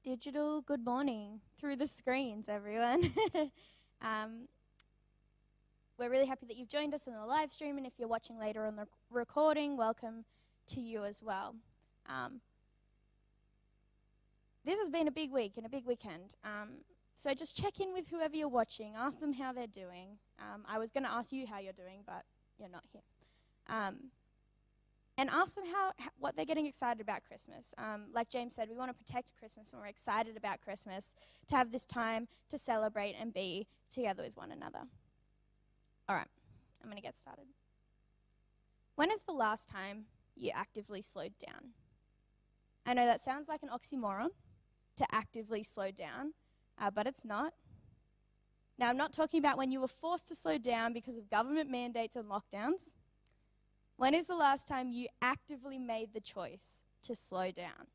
digital good morning through the screens, everyone. We're really happy that you've joined us on the live stream, and if you're watching later on the recording, welcome to you as well. This has been a big week and a big weekend, so just check in with whoever you're watching, ask them how they're doing. I was going to ask you how you're doing, but you're not here. And ask them what they're getting excited about Christmas. Like James said, we want to protect Christmas, and we're excited about Christmas to have this time to celebrate and be together with one another. All right, I'm going to get started. When is the last time you actively slowed down? I know that sounds like an oxymoron, to actively slow down, but it's not. Now, I'm not talking about when you were forced to slow down because of government mandates and lockdowns. When is the last time you actively made the choice to slow down?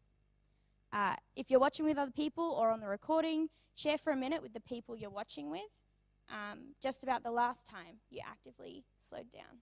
If you're watching with other people or on the recording, share for a minute with the people you're watching with just about the last time you actively slowed down.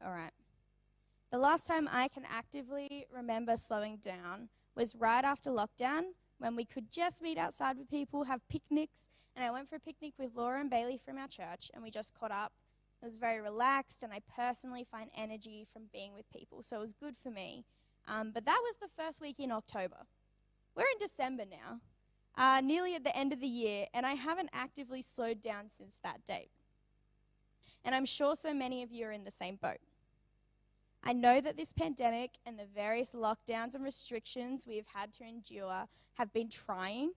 All right. The last time I can actively remember slowing down was right after lockdown, when we could just meet outside with people, have picnics, and I went for a picnic with Laura and Bailey from our church, and we just caught up. It was very relaxed, and I personally find energy from being with people, so it was good for me. But that was the first week in October. We're in December now, nearly at the end of the year, and I haven't actively slowed down since that date. And I'm sure so many of you are in the same boat. I know that this pandemic and the various lockdowns and restrictions we have had to endure have been trying,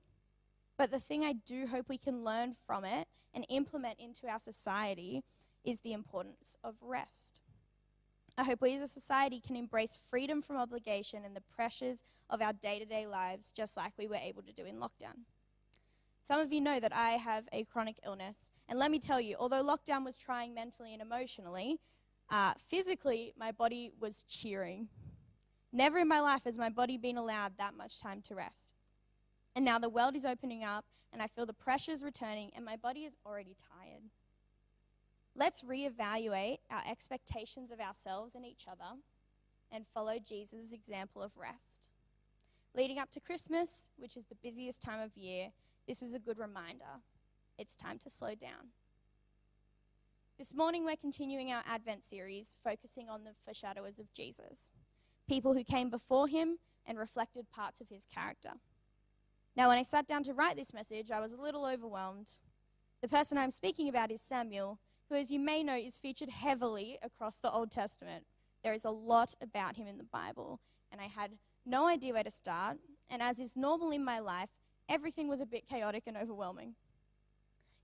but the thing I do hope we can learn from it and implement into our society is the importance of rest. I hope we as a society can embrace freedom from obligation and the pressures of our day-to-day lives, just like we were able to do in lockdown. Some of you know that I have a chronic illness, and let me tell you, although lockdown was trying mentally and emotionally, physically, my body was cheering. Never in my life has my body been allowed that much time to rest. And now the world is opening up, and I feel the pressures returning, and my body is already tired. Let's reevaluate our expectations of ourselves and each other and follow Jesus' example of rest. Leading up to Christmas, which is the busiest time of year, this is a good reminder. It's time to slow down. This morning, we're continuing our Advent series, focusing on the foreshadowers of Jesus, people who came before him and reflected parts of his character. Now, when I sat down to write this message, I was a little overwhelmed. The person I'm speaking about is Samuel, who, as you may know, is featured heavily across the Old Testament. There is a lot about him in the Bible, and I had no idea where to start, and as is normal in my life, everything was a bit chaotic and overwhelming.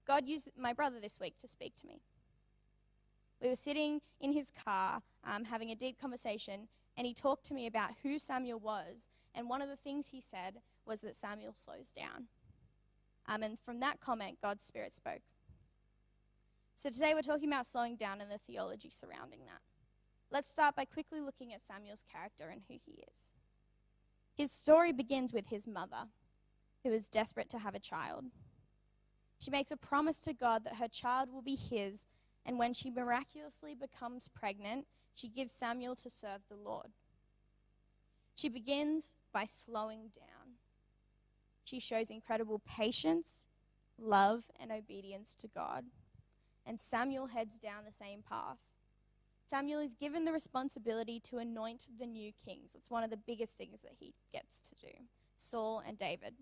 God used my brother this week to speak to me. We were sitting in his car having a deep conversation, and he talked to me about who Samuel was, and one of the things he said was that Samuel slows down. And from that comment, God's Spirit spoke. So today we're talking about slowing down and the theology surrounding that. Let's start by quickly looking at Samuel's character and who he is. His story begins with his mother, who is desperate to have a child. She makes a promise to God that her child will be his, and when she miraculously becomes pregnant, she gives Samuel to serve the Lord. She begins by slowing down. She shows incredible patience, love, and obedience to God. And Samuel heads down the same path. Samuel is given the responsibility to anoint the new kings. It's one of the biggest things that he gets to do, Saul and David.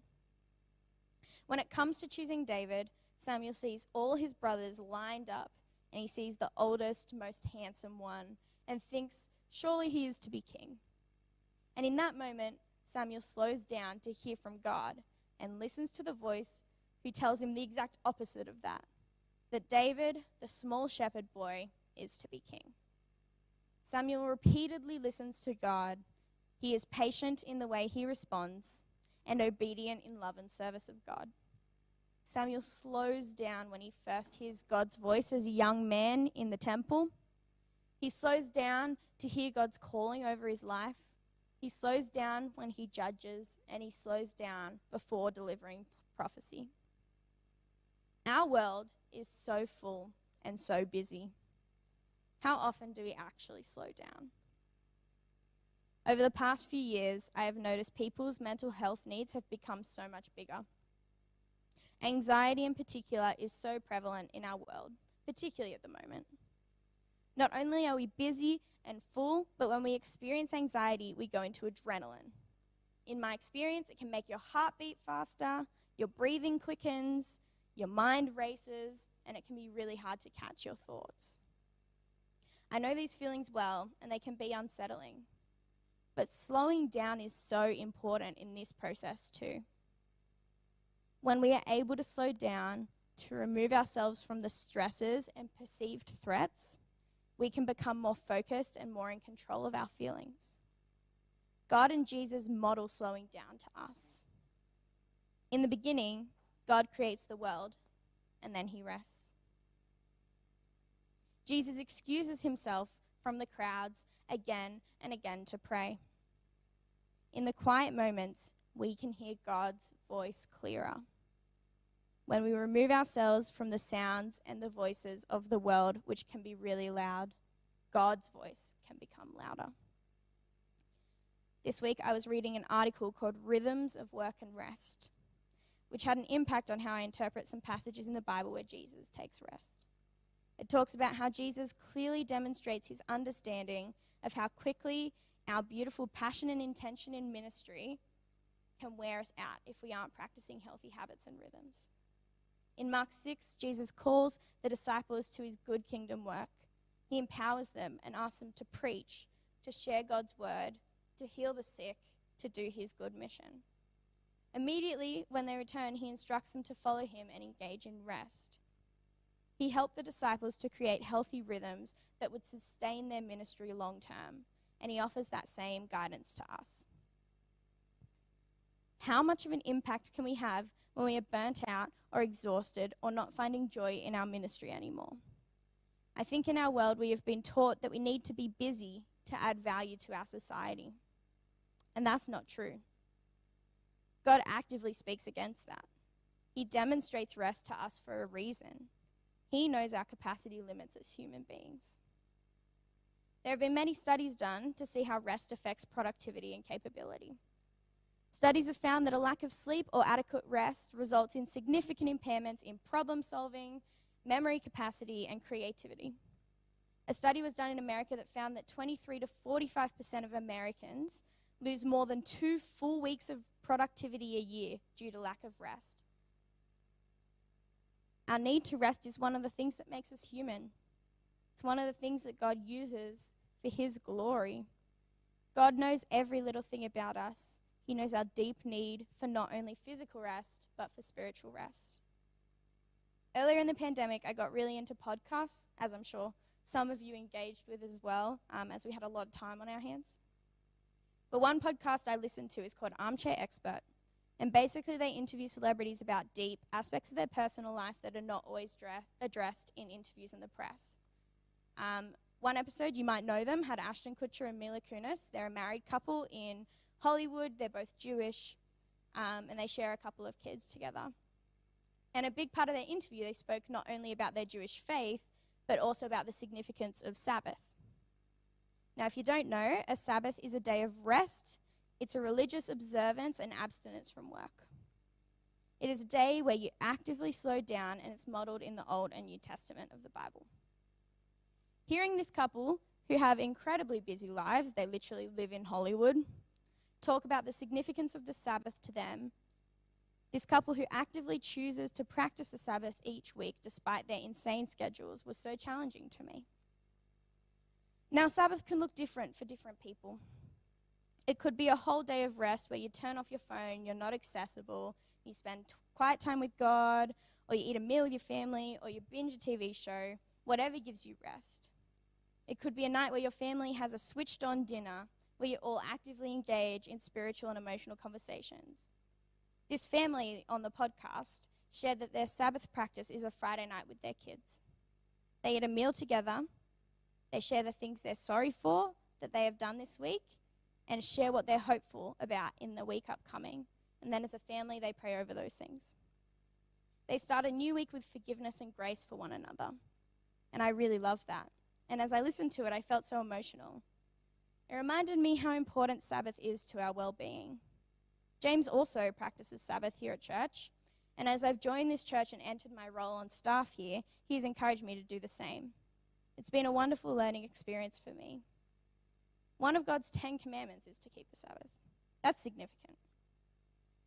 When it comes to choosing David, Samuel sees all his brothers lined up, and he sees the oldest, most handsome one, and thinks, surely he is to be king. And in that moment, Samuel slows down to hear from God and listens to the voice who tells him the exact opposite of that David, the small shepherd boy, is to be king. Samuel repeatedly listens to God, He is patient in the way he responds and obedient in love and service of God. Samuel slows down when he first hears God's voice as a young man in the temple. He slows down to hear God's calling over his life. He slows down when he judges, and he slows down before delivering prophecy. Our world is so full and so busy. How often do we actually slow down? Over the past few years, I have noticed people's mental health needs have become so much bigger. Anxiety in particular is so prevalent in our world, particularly at the moment. Not only are we busy and full, but when we experience anxiety, we go into adrenaline. In my experience, it can make your heart beat faster, your breathing quickens, your mind races, and it can be really hard to catch your thoughts. I know these feelings well, and they can be unsettling. But slowing down is so important in this process too. When we are able to slow down, to remove ourselves from the stresses and perceived threats, we can become more focused and more in control of our feelings. God and Jesus model slowing down to us. In the beginning, God creates the world, and then he rests. Jesus excuses himself from the crowds again and again to pray. In the quiet moments, we can hear God's voice clearer. When we remove ourselves from the sounds and the voices of the world, which can be really loud, God's voice can become louder. This week, I was reading an article called Rhythms of Work and Rest, which had an impact on how I interpret some passages in the Bible where Jesus takes rest. It talks about how Jesus clearly demonstrates his understanding of how quickly our beautiful passion and intention in ministry can wear us out if we aren't practicing healthy habits and rhythms. In Mark 6, Jesus calls the disciples to his good kingdom work. He empowers them and asks them to preach, to share God's word, to heal the sick, to do his good mission. Immediately when they return, he instructs them to follow him and engage in rest. He helped the disciples to create healthy rhythms that would sustain their ministry long term, and he offers that same guidance to us. How much of an impact can we have when we are burnt out or exhausted or not finding joy in our ministry anymore? I think in our world we have been taught that we need to be busy to add value to our society. And that's not true. God actively speaks against that. He demonstrates rest to us for a reason. He knows our capacity limits as human beings. There have been many studies done to see how rest affects productivity and capability. Studies have found that a lack of sleep or adequate rest results in significant impairments in problem solving, memory capacity, and creativity. A study was done in America that found that 23 to 45% of Americans lose more than 2 full weeks of productivity a year due to lack of rest. Our need to rest is one of the things that makes us human. It's one of the things that God uses for his glory. God knows every little thing about us. He knows our deep need for not only physical rest, but for spiritual rest. Earlier in the pandemic, I got really into podcasts, as I'm sure some of you engaged with as well, as we had a lot of time on our hands. But one podcast I listened to is called Armchair Expert. And basically they interview celebrities about deep aspects of their personal life that are not always addressed in interviews in the press. One episode, you might know them, had Ashton, Kutcher and Mila Kunis. They're a married couple in Hollywood. They're both Jewish, and they share a couple of kids together. And a big part of their interview, they spoke not only about their Jewish faith, but also about the significance of Sabbath. Now, if you don't know, a Sabbath is a day of rest. It's a religious observance and abstinence from work. It is a day where you actively slow down, and it's modeled in the Old and New Testament of the Bible. Hearing this couple, who have incredibly busy lives, they literally live in Hollywood, talk about the significance of the Sabbath to them, this couple who actively chooses to practice the Sabbath each week despite their insane schedules was so challenging to me. Now, Sabbath can look different for different people. It could be a whole day of rest where you turn off your phone, you're not accessible, you spend quiet time with God, or you eat a meal with your family, or you binge a TV show, whatever gives you rest. It could be a night where your family has a switched-on dinner, where you all actively engage in spiritual and emotional conversations. This family on the podcast shared that their Sabbath practice is a Friday night with their kids. They eat a meal together, they share the things they're sorry for that they have done this week, and share what they're hopeful about in the week upcoming. And then as a family, they pray over those things. They start a new week with forgiveness and grace for one another. And I really love that. And as I listened to it, I felt so emotional. It reminded me how important Sabbath is to our well-being. James also practices Sabbath here at church. And as I've joined this church and entered my role on staff here, he's encouraged me to do the same. It's been a wonderful learning experience for me. One of God's 10 commandments is to keep the Sabbath. That's significant.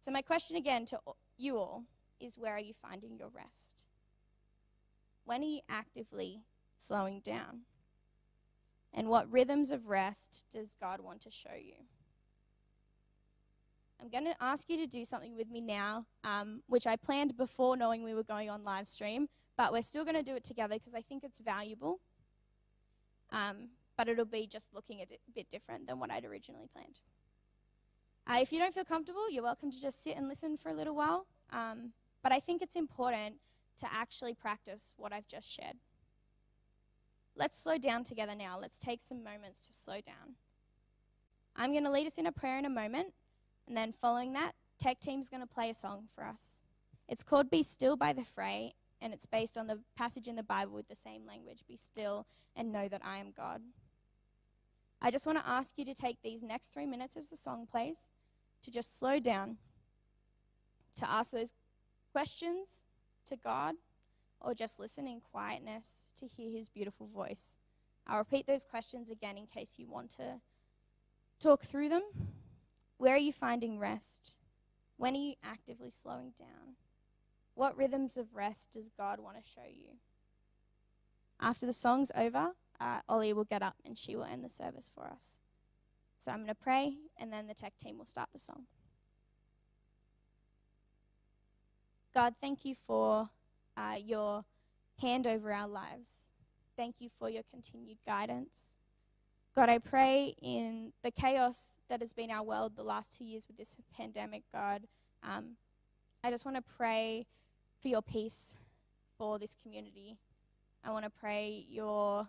So my question again to you all is, where are you finding your rest? When are you actively slowing down? And what rhythms of rest does God want to show you? I'm going to ask you to do something with me now, which I planned before knowing we were going on live stream, but we're still going to do it together because I think it's valuable. But it'll be just looking at it a bit different than what I'd originally planned. If you don't feel comfortable, you're welcome to just sit and listen for a little while. But I think it's important to actually practice what I've just shared. Let's slow down together now. Let's take some moments to slow down. I'm going to lead us in a prayer in a moment, and then following that, tech team's going to play a song for us. It's called Be Still by the Fray, and it's based on the passage in the Bible with the same language, be still and know that I am God. I just want to ask you to take these next 3 minutes as the song plays, to just slow down, to ask those questions to God, or just listen in quietness to hear his beautiful voice. I'll repeat those questions again in case you want to talk through them. Where are you finding rest? When are you actively slowing down? What rhythms of rest does God want to show you? After the song's over, Ollie will get up and she will end the service for us. So I'm going to pray, and then the tech team will start the song. God, thank you for your hand over our lives. Thank you for your continued guidance. God, I pray in the chaos that has been our world the last 2 years with this pandemic, God, I just want to pray for your peace for this community. I want to pray your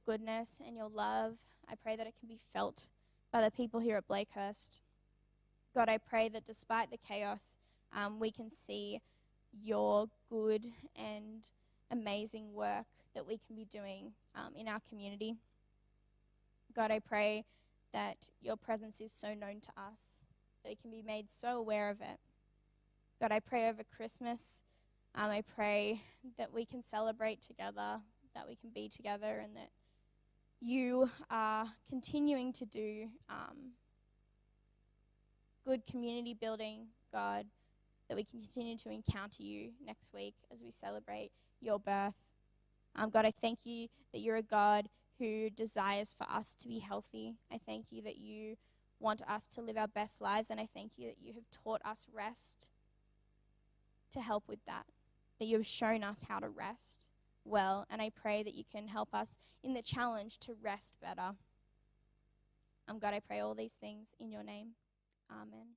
goodness and your love. I pray that it can be felt by the people here at Blakehurst. God, I pray that despite the chaos, we can see your good and amazing work that we can be doing in our community. God, I pray that your presence is so known to us, that we can be made so aware of it. God, I pray over Christmas. I pray that we can celebrate together, that we can be together, and that you are continuing to do good community building, God, that we can continue to encounter you next week as we celebrate your birth. God, I thank you that you're a God who desires for us to be healthy. I thank you that you want us to live our best lives, and I thank you that you have taught us rest to help with that you have shown us how to rest well, and I pray that you can help us in the challenge to rest better. God, I pray all these things in your name. Amen.